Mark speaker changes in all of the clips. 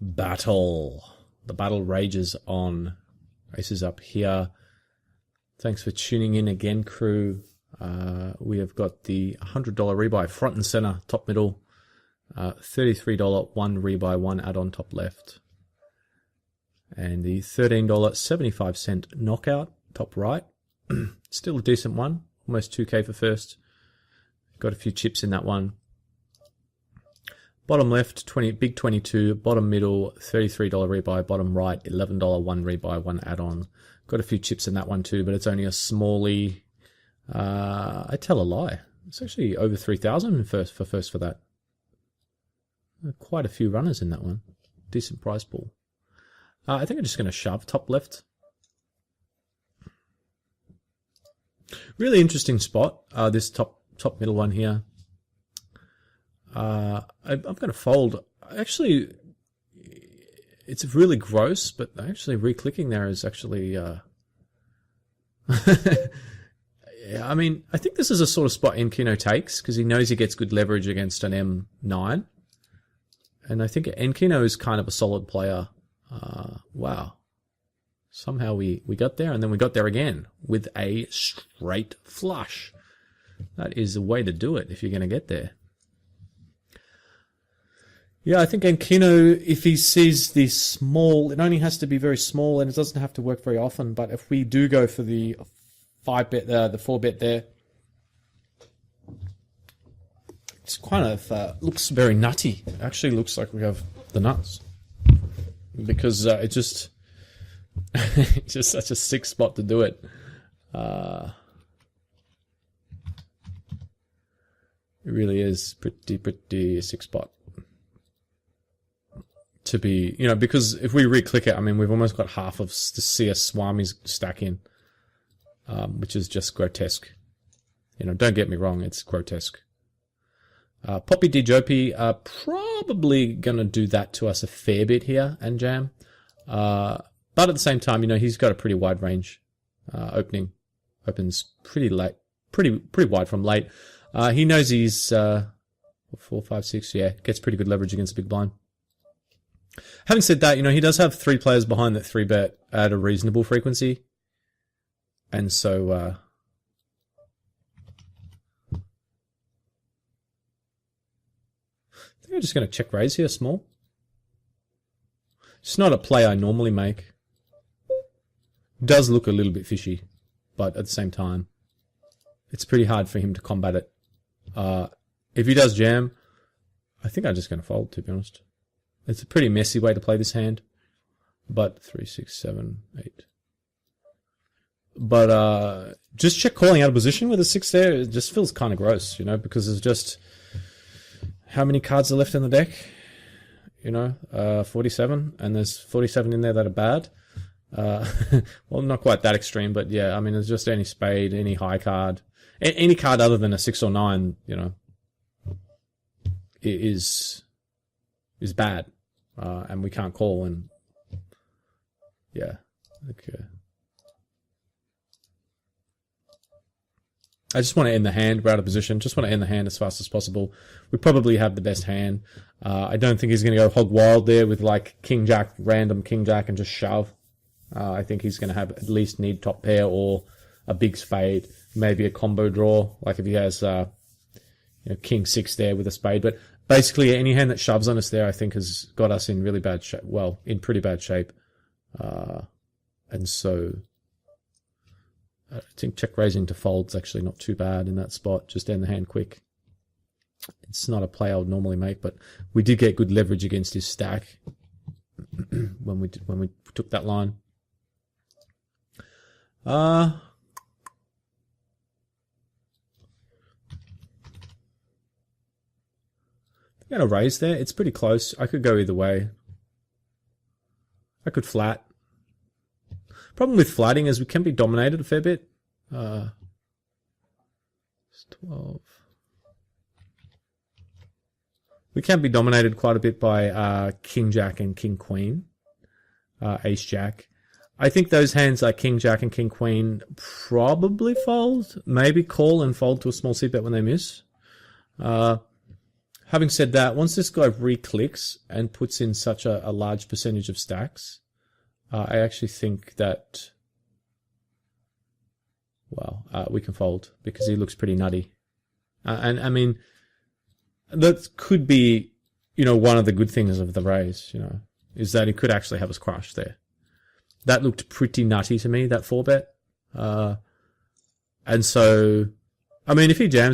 Speaker 1: battle. The battle rages on. Acesup here. Thanks for tuning in again, crew. We have got the $100 rebuy front and center, top middle. $33 one rebuy, one add-on top left. And the $13.75 knockout top right. Still a decent one. Almost 2K for first. Got a few chips in that one. Bottom left, big 22. Bottom middle, $33 rebuy. Bottom right, $11 one rebuy, one add-on. Got a few chips in that one too, but it's only a smallie. I tell a lie. It's actually over 3,000 for that. Quite a few runners in that one. Decent prize pool. I think I'm just going to shove top left. Really interesting spot. This top middle one here. I'm going to fold. Actually, it's really gross, but actually re-clicking there is actually... yeah, I mean, I think this is a sort of spot Enkino takes because he knows he gets good leverage against an M9. And I think Enkino is kind of a solid player. Wow. Somehow we got there, and then we got there again with a straight flush. That is the way to do it if you're going to get there. Yeah, I think Enkino, if he sees the small, it only has to be very small, and it doesn't have to work very often. But if we do go for the 5-bet there, the 4-bet there, it's kind of looks very nutty. It actually looks like we have the nuts because it's just such a sick spot to do it. It really is pretty sick spot to be, because if we re-click it, I mean, we've almost got half of the CS Swami's stack in, which is just grotesque. Don't get me wrong, it's grotesque. Poppy D. Jopy probably going to do that to us a fair bit here and jam. But at the same time, he's got a pretty wide range opening. Opens pretty late, pretty wide from late. He knows he's 4, 5, 6, yeah, gets pretty good leverage against the big blind. Having said that, he does have 3 players behind that 3-bet at a reasonable frequency. And so... I'm just going to check raise here, small. It's not a play I normally make. Does look a little bit fishy, but at the same time, it's pretty hard for him to combat it. If he does jam, I think I'm just going to fold, to be honest. It's a pretty messy way to play this hand, but 3, 6, 7, 8. But just check calling out of position with a 6 there. It just feels kind of gross, because there's just... How many cards are left in the deck? 47, and there's 47 in there that are bad. Well, not quite that extreme, but yeah, I mean, it's just any spade, any high card, any card other than a 6 or 9, is bad, and we can't call, and yeah, okay. I just want to end the hand. We're out of position. Just want to end the hand as fast as possible. We probably have the best hand. I don't think he's going to go hog wild there with like King Jack, random King Jack, and just shove. I think he's going to have at least need top pair or a big spade, maybe a combo draw, like if he has King 6 there with a spade. But basically, any hand that shoves on us there, I think, has got us in really bad shape. Well, in pretty bad shape, and so. I think check raising to fold's actually not too bad in that spot. Just end the hand quick. It's not a play I would normally make, but we did get good leverage against his stack when we took that line. I'm going to raise there. It's pretty close. I could go either way. I could flat. Problem with flatting is we can be dominated a fair bit. It's 12. We can be dominated quite a bit by King Jack and King Queen, Ace Jack. I think those hands like King Jack and King Queen probably fold, maybe call and fold to a small seat bet when they miss. having said that, once this guy re-clicks and puts in such a large percentage of stacks, I actually think that, well, we can fold because he looks pretty nutty. And I mean, that could be, one of the good things of the raise, is that he could actually have us crushed there. That looked pretty nutty to me, that 4-bet. And so, I mean, if we jam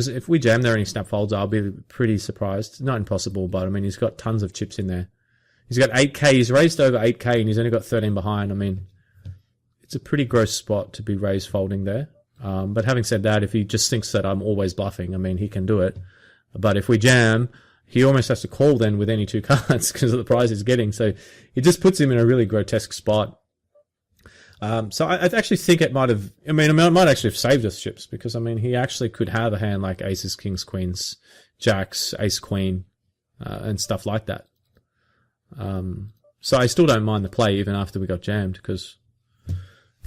Speaker 1: there and he snap folds, I'll be pretty surprised. Not impossible, but I mean, he's got tons of chips in there. He's got 8k, he's raised over 8k and he's only got 13 behind. I mean, it's a pretty gross spot to be raised folding there. But having said that, if he just thinks that I'm always bluffing, I mean, he can do it. But if we jam, he almost has to call then with any 2 cards because of the prize he's getting. So it just puts him in a really grotesque spot. So I actually think it might actually have saved us chips because, I mean, he actually could have a hand like aces, kings, queens, jacks, ace, queen, and stuff like that. So I still don't mind the play even after we got jammed because,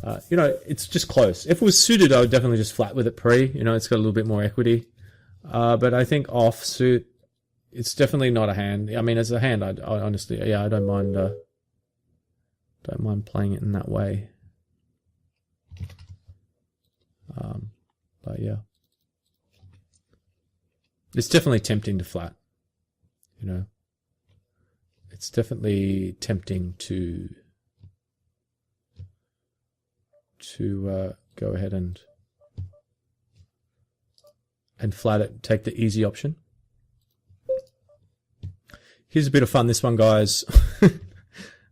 Speaker 1: it's just close. If it was suited, I would definitely just flat with it pre. It's got a little bit more equity. But I think off suit, it's definitely not a hand. I mean, as a hand, I honestly, I don't mind playing it in that way. But yeah, it's definitely tempting to flat. It's definitely tempting to go ahead and flat it, take the easy option. Here's a bit of fun, this one, guys.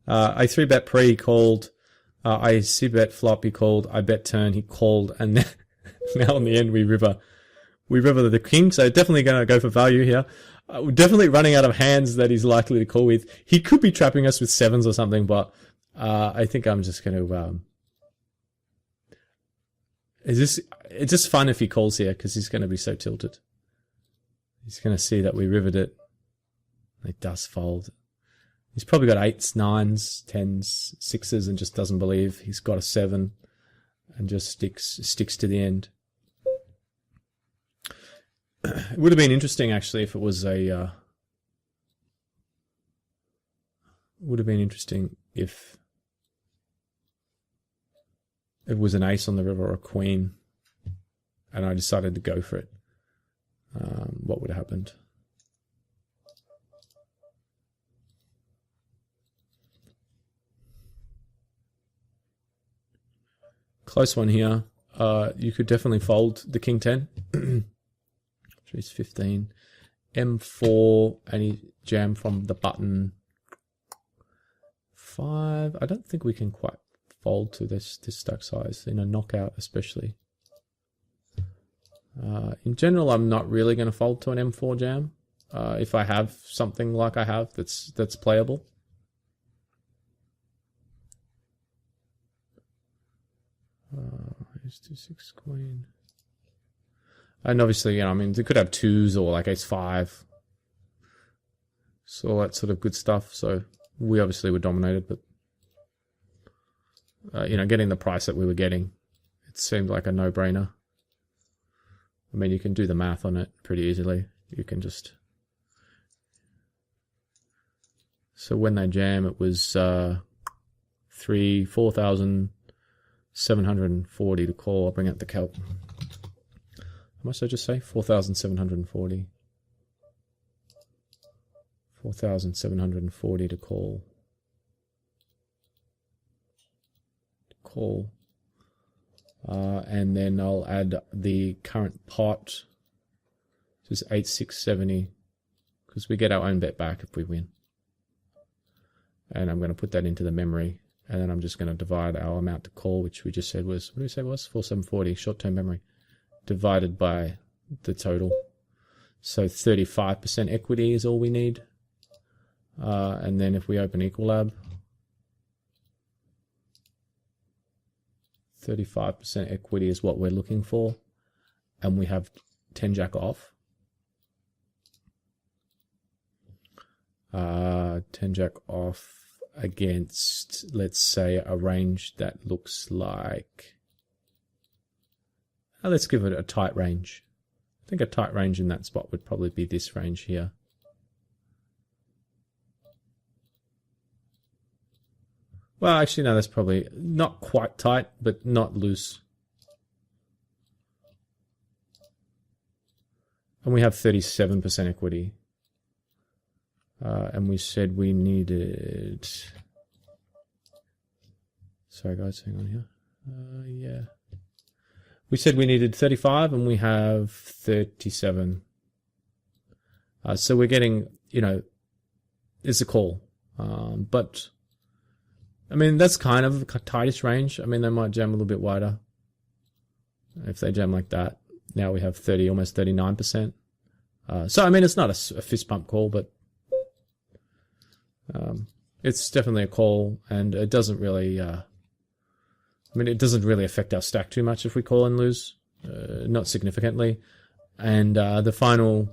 Speaker 1: I 3-bet pre, he called. I c-bet flop, he called. I bet turn, he called. And now in the end, we river the king. So definitely going to go for value here. We're definitely running out of hands that he's likely to call with. He could be trapping us with 7s or something, but I think I'm just going to... it's just fun if he calls here because he's going to be so tilted. He's going to see that we rivered it. It does fold. He's probably got 8s, 9s, 10s, 6s and just doesn't believe. He's got a 7 and just sticks to the end. It would have been interesting actually if it was a... would have been interesting if it was an ace on the river or a queen and I decided to go for it. What would have happened? Close one here. You could definitely fold the king 10. He's 15. M4, and he jam from the button 5. I don't think we can quite fold to this stack size in a knockout, especially. In general, I'm not really going to fold to an M4 jam. If I have something like I have that's playable. Ace 2-6 queen. And obviously, they could have 2s or like ace 5. So all that sort of good stuff. So we obviously were dominated, but getting the price that we were getting, it seemed like a no-brainer. I mean, you can do the math on it pretty easily. You can just... So when they jam, it was 4,740 to call. I'll bring out the calc. How much did I just say? 4,740. 4,740 to call. And then I'll add the current pot. This is 8,670 because we get our own bet back if we win. And I'm going to put that into the memory. And then I'm just going to divide our amount to call, which we just said was, what did we say it was? 4,740, short-term memory, divided by the total. So 35% equity is all we need. And then if we open Equalab, 35% equity is what we're looking for. And we have 10 jack off. 10 jack off against, let's say, a range that looks like... let's give it a tight range. I think a tight range in that spot would probably be this range here. Well, actually, no, that's probably not quite tight, but not loose. And we have 37% equity. And we said we needed... Sorry, guys, hang on here. Yeah. We said we needed 35, and we have 37. So we're getting, it's a call. But, I mean, that's kind of a tightish range. I mean, they might jam a little bit wider. If they jam like that. Now we have 30, almost 39%. So, I mean, it's not a fist pump call, but it's definitely a call, and it doesn't really... it doesn't really affect our stack too much if we call and lose, not significantly. And the final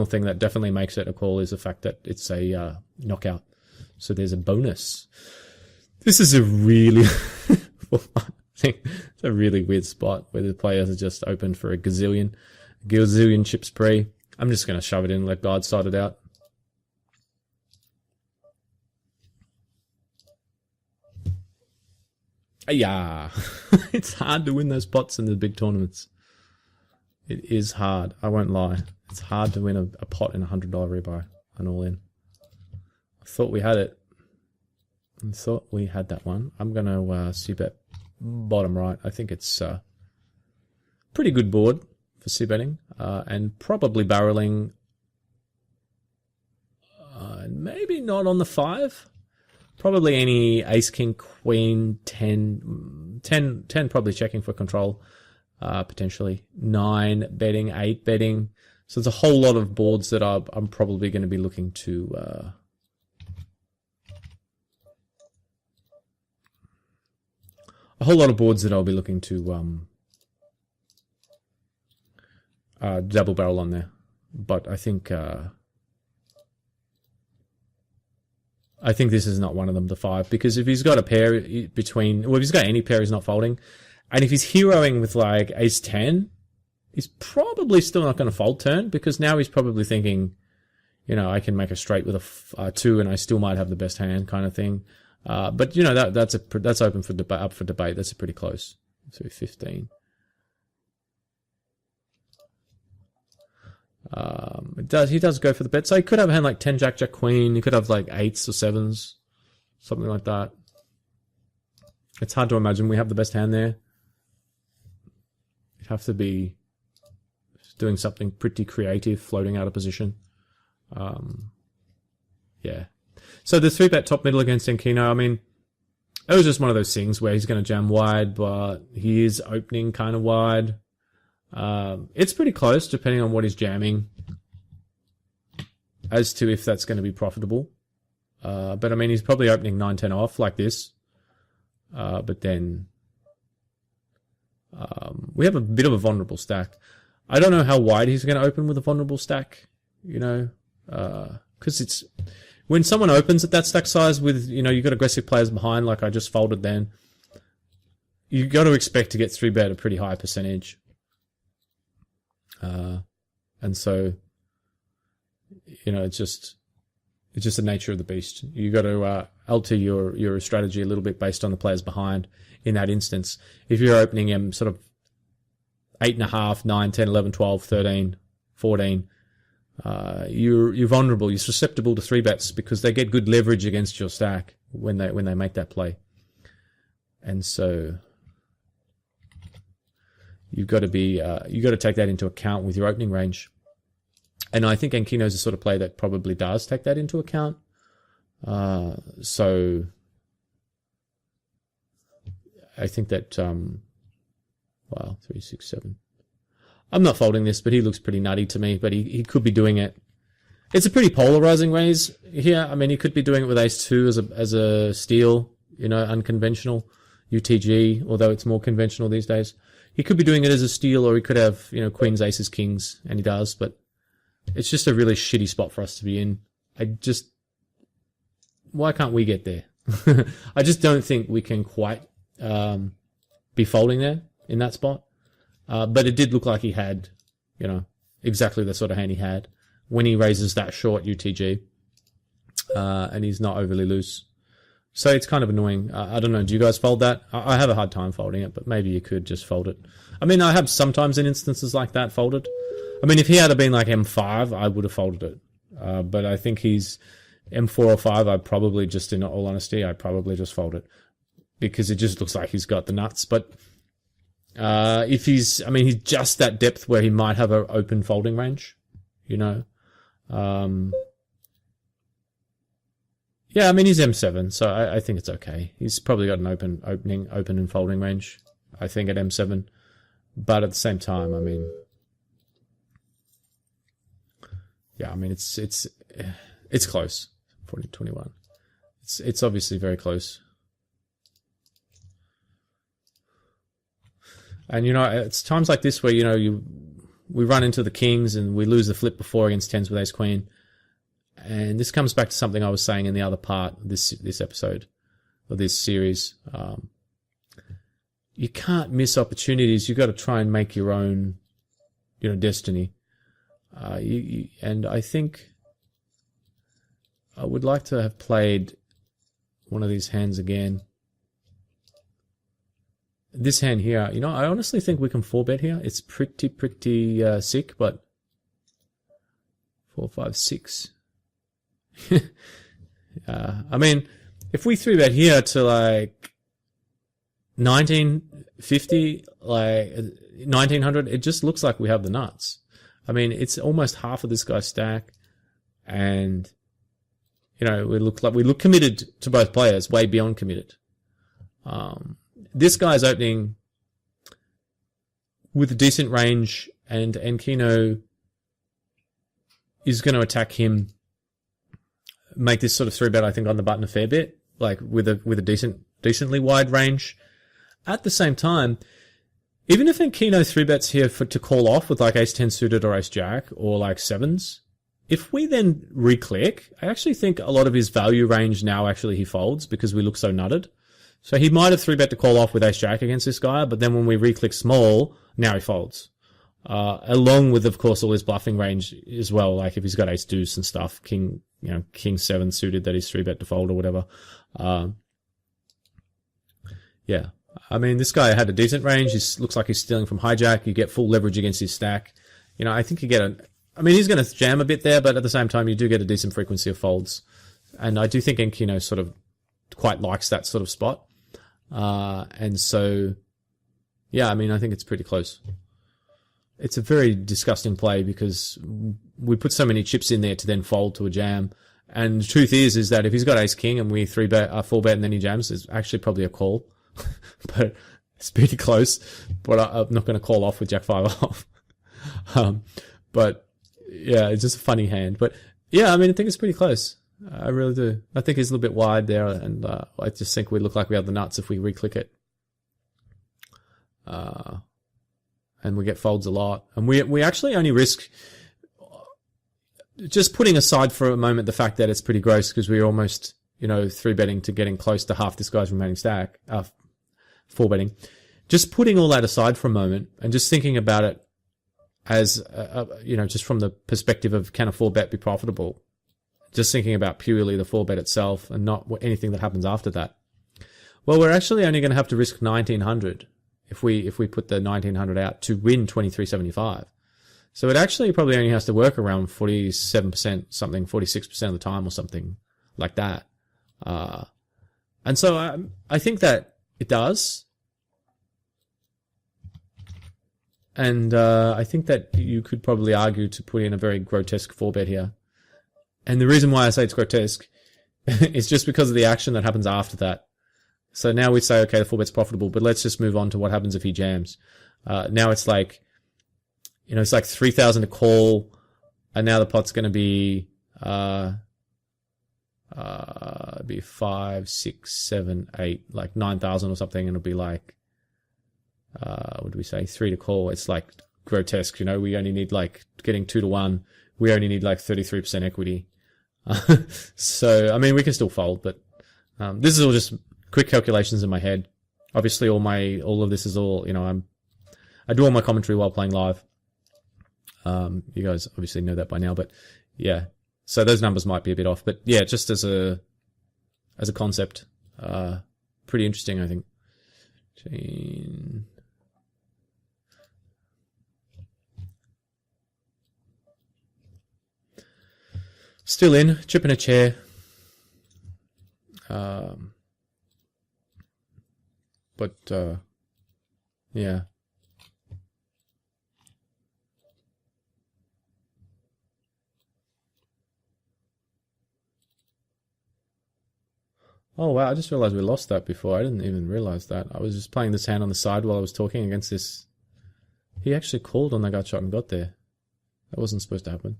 Speaker 1: thing that definitely makes it a call is the fact that it's a knockout. So there's a bonus. This is a really, it's a really weird spot where the players are just open for a gazillion chip spree. I'm just going to shove it in and let God sort it out. Yeah, it's hard to win those pots in the big tournaments. It is hard. I won't lie. It's hard to win a pot in $100 rebuy and all in. I thought we had it. I thought we had that one. I'm going to c-bet bottom right. I think it's pretty good board for c-betting and probably barreling. Maybe not on the 5. Probably any ace, king, queen, 10 probably checking for control, potentially. 9 betting, 8 betting. So there's a whole lot of boards that I'm probably going to be looking to... a whole lot of boards that I'll be looking to double barrel on there. But I think this is not one of them, the 5, because if he's got a pair between... Well, if he's got any pair, he's not folding. And if he's heroing with, like, ace-10, he's probably still not going to fold turn, because now he's probably thinking, I can make a straight with a 2 and I still might have the best hand kind of thing. But, that's open for up for debate. That's a pretty close. So 15. He does go for the bet. So he could have a hand like 10 jack, jack, queen. He could have like 8s or 7s, something like that. It's hard to imagine we have the best hand there. You'd have to be doing something pretty creative, floating out of position. Yeah. So the 3-bet top middle against Enkino, I mean, it was just one of those things where he's going to jam wide, but he is opening kind of wide. It's pretty close, depending on what he's jamming, as to if that's going to be profitable. But I mean, he's probably opening 9-10 off like this. But then we have a bit of a vulnerable stack. I don't know how wide he's going to open with a vulnerable stack, because it's when someone opens at that stack size with, you've got aggressive players behind, like I just folded then, you got to expect to get 3-bet a pretty high percentage. And so, it's just the nature of the beast. You got to alter your strategy a little bit based on the players behind. In that instance, if you're opening him sort of 8.5, 9, 10, 11, 12, 13, 14, you're vulnerable. You're susceptible to 3-bets because they get good leverage against your stack when they make that play. And so you've got to take that into account with your opening range. And I think Enkino's the sort of player that probably does take that into account. So I think that, 3, 6, 7. I'm not folding this, but he looks pretty nutty to me, but he could be doing it. It's a pretty polarizing raise here. I mean, he could be doing it with ace-2 as a steal, unconventional UTG, although it's more conventional these days. He could be doing it as a steal, or he could have, queens, aces, kings, and he does, but it's just a really shitty spot for us to be in. Why can't we get there? I just don't think we can quite be folding there in that spot. But it did look like he had, exactly the sort of hand he had when he raises that short UTG, and he's not overly loose. So it's kind of annoying. I don't know. Do you guys fold that? I have a hard time folding it, but maybe you could just fold it. I mean, I have sometimes in instances like that folded. I mean, if he had been like M5, I would have folded it. But I think he's M4 or 5. I probably just, in all honesty, I probably just fold it because it just looks like he's got the nuts. But if he's just that depth where he might have an open folding range, you know. Yeah, I mean, he's M7, so I think it's okay. He's probably got an open and folding range, I think, at M7. But at the same time, I mean, yeah, I mean, it's close. 40-21. It's obviously very close. And, you know, it's times like this where, you know, we run into the kings and we lose the flip before against tens with ace queen. And this comes back to something I was saying in the other part of this episode of this series. You can't miss opportunities. You've got to try and make your own, you know, destiny. And I think I would like to have played one of these hands again. This hand here, you know, I honestly think we can 4-bet here. It's pretty sick, but 4, 5, 6. I mean, if we 3-bet here to like 1950, like 1900, it just looks like we have the nuts. I mean, it's almost half of this guy's stack, and you know, we look committed to both players, way beyond committed. This guy's opening with a decent range, and Kino is going to attack him. Make this sort of 3-bet, I think, on the button a fair bit, like with a decently wide range. At the same time, even if Kino 3-bets here to call off with like ace 10 suited or ace jack or like 7s, if we then re-click, I actually think a lot of his value range now actually he folds because we look so nutted. So he might have 3-bet to call off with ace jack against this guy, but then when we re-click small, now he folds. Along with, of course, all his bluffing range as well, like if he's got ace deuce and stuff, king 7 suited that he's 3-bet to fold or whatever. Yeah. I mean, this guy had a decent range. He looks like he's stealing from hijack. You get full leverage against his stack. You know, I think you get he's going to jam a bit there, but at the same time, you do get a decent frequency of folds. And I do think Enkino sort of quite likes that sort of spot. And so, yeah, I mean, I think it's pretty close. It's a very disgusting play because we put so many chips in there to then fold to a jam. And the truth is that if he's got ace king and we 3-bet, 4-bet and then he jams, it's actually probably a call. But it's pretty close. But I'm not going to call off with jack 5 off. But yeah, it's just a funny hand. But yeah, I mean, I think it's pretty close. I really do. I think he's a little bit wide there, and I just think we look like we have the nuts if we re-click it. And we get folds a lot. And we actually only risk, just putting aside for a moment the fact that it's pretty gross because we're almost, you know, 3-betting to getting close to half this guy's remaining stack, 4-betting. Just putting all that aside for a moment and just thinking about it as, you know, just from the perspective of can a 4-bet be profitable? Just thinking about purely the 4-bet itself and not anything that happens after that. Well, we're actually only going to have to risk 1900 if we put the 1900 out to win 2375. So it actually probably only has to work around 47% something, 46% of the time or something like that. And so I think that it does. And I think that you could probably argue to put in a very grotesque 4-bet here. And the reason why I say it's grotesque is just because of the action that happens after that. So now we say, okay, the 4-bet's profitable, but let's just move on to what happens if he jams. Now it's like, you know, it's like 3,000 to call, and now the pot's going to be 5, 6, 7, 8, like 9,000 or something, and it'll be like, what do we say, 3 to call. It's like grotesque, you know, we only need like getting 2 to 1. We only need like 33% equity. So, I mean, we can still fold, but this is all just quick calculations in my head. Obviously, all of this is all, you know, I do all my commentary while playing live. You guys obviously know that by now, but yeah. So those numbers might be a bit off, but yeah, just as a concept, pretty interesting, I think. Chain. Still in, chipping a chair. Yeah. Oh wow, I just realized we lost that before. I didn't even realize that. I was just playing this hand on the side while I was talking against this. He actually called on the gut shot and got there. That wasn't supposed to happen.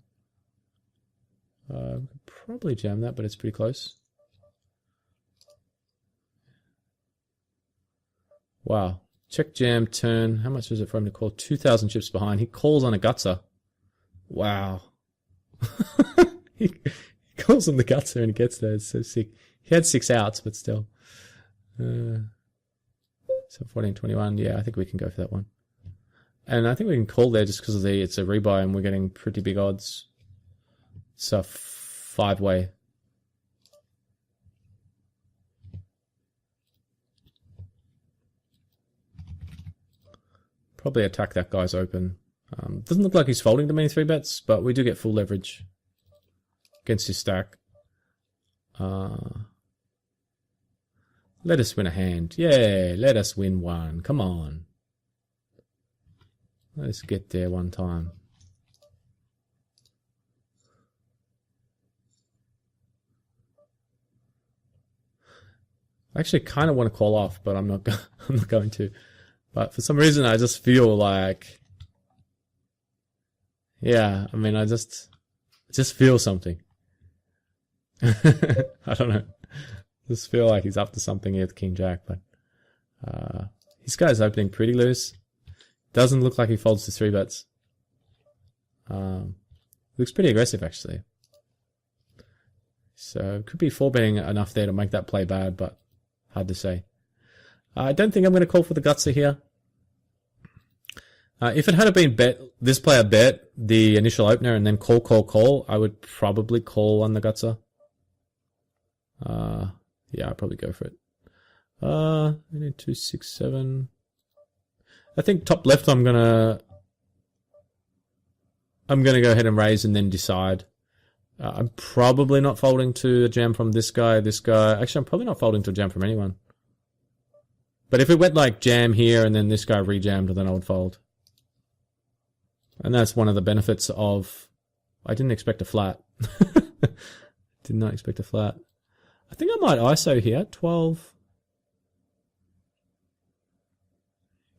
Speaker 1: Could probably jam that, but it's pretty close. Wow. Check jam turn. How much is it for him to call? 2,000 chips behind. He calls on a gutser. Wow. he calls on the gutser and he gets there. It's so sick. He had 6 outs, but still. So 14-21. Yeah, I think we can go for that one. And I think we can call there just because it's a rebuy and we're getting pretty big odds. It's a 5-way. Probably attack that guy's open. Doesn't look like he's folding too many 3-bets, but we do get full leverage against his stack. Let us win a hand. Yeah, let us win one. Come on. Let's get there one time. I actually kind of want to call off, but I'm not going to. But for some reason, I just feel like, yeah, I mean, I just feel something. I don't know. Just feel like he's up to something here with King Jack, but his guy's opening pretty loose. Doesn't look like he folds to 3-bets. Looks pretty aggressive, actually. So, could be 4-betting enough there to make that play bad, but hard to say. I don't think I'm going to call for the gutser here. If it had been this player bet the initial opener and then call, I would probably call on the gutser. Yeah, I'd probably go for it. I need 2, 6, 7. I think top left I'm gonna go ahead and raise and then decide. I'm probably not folding to a jam from this guy. Actually, I'm probably not folding to a jam from anyone. But if it went like jam here and then this guy rejammed, then I would fold. And that's one of the benefits of... I didn't expect a flat. Did not expect a flat. I think I might ISO here. 12.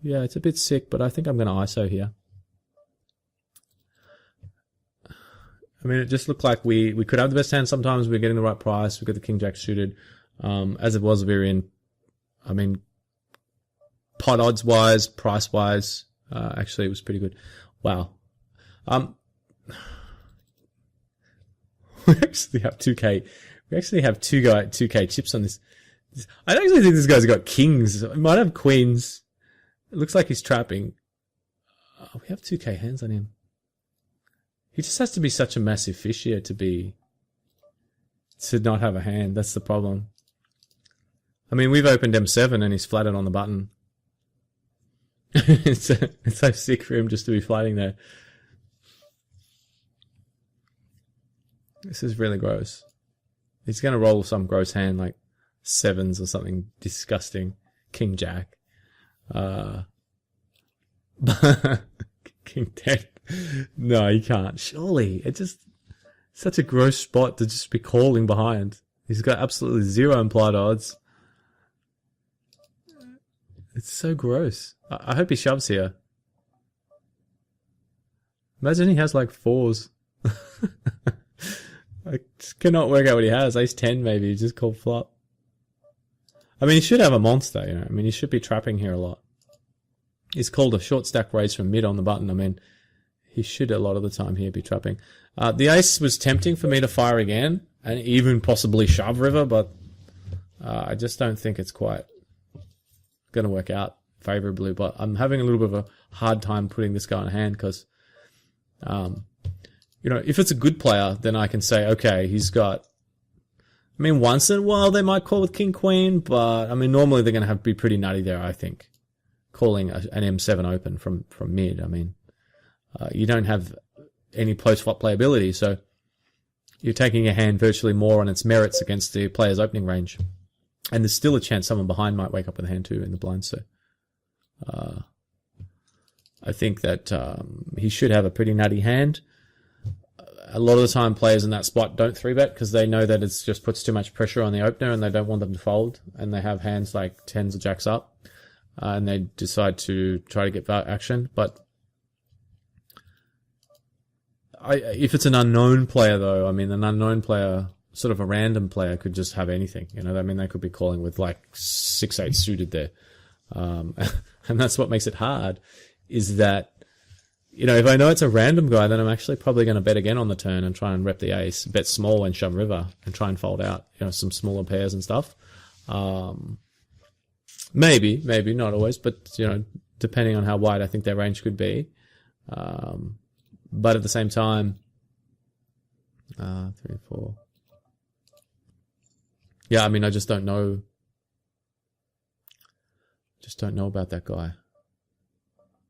Speaker 1: Yeah, it's a bit sick, but I think I'm going to ISO here. I mean, it just looked like we could have the best hand sometimes. We're getting the right price. We've got the King Jack suited. As it was, we're in... I mean, pot odds wise, price wise, actually it was pretty good. Wow. We actually have 2K. We actually have 2K chips on this. I actually think this guy's got kings. He might have queens. It looks like he's trapping. We have 2K hands on him. He just has to be such a massive fish here to not have a hand. That's the problem. I mean, we've opened M7 and he's flatted on the button. It's so sick for him just to be flatting there. This is really gross. He's going to roll some gross hand like 7s or something disgusting. King Jack. King 10. No, you can't. Surely. It's just such a gross spot to just be calling behind. He's got absolutely 0 implied odds. It's so gross. I hope he shoves here. Imagine he has like 4s. I just cannot work out what he has. Ace 10 maybe. He just called flop. I mean, he should have a monster, you know. I mean, he should be trapping here a lot. He's called a short stack raise from mid on the button. I mean, he should a lot of the time here be trapping. The ace was tempting for me to fire again and even possibly shove river, but I just don't think it's quite going to work out favorably. But I'm having a little bit of a hard time putting this guy in hand because, you know, if it's a good player, then I can say, okay, he's got I mean, once in a while they might call with king queen, but I mean, normally they're going to have to be pretty nutty there, I think. Calling an M7 open from mid. I mean, you don't have any post-flop playability, so you're taking a hand virtually more on its merits against the player's opening range. And there's still a chance someone behind might wake up with a hand too in the blind, so I think that he should have a pretty nutty hand. A lot of the time players in that spot don't 3-bet because they know that it just puts too much pressure on the opener and they don't want them to fold, and they have hands like tens or jacks up, and they decide to try to get that action. But if it's an unknown player though, I mean, an unknown player, sort of a random player, could just have anything, you know. I mean, they could be calling with like 6-8 suited there, and that's what makes it hard, is that, you know, if I know it's a random guy, then I'm actually probably going to bet again on the turn and try and rep the ace, bet small and shove river and try and fold out, you know, some smaller pairs and stuff. Maybe, not always, but, you know, depending on how wide I think their range could be. But at the same time, 3, 4. Yeah, I mean, I just don't know. Just don't know about that guy.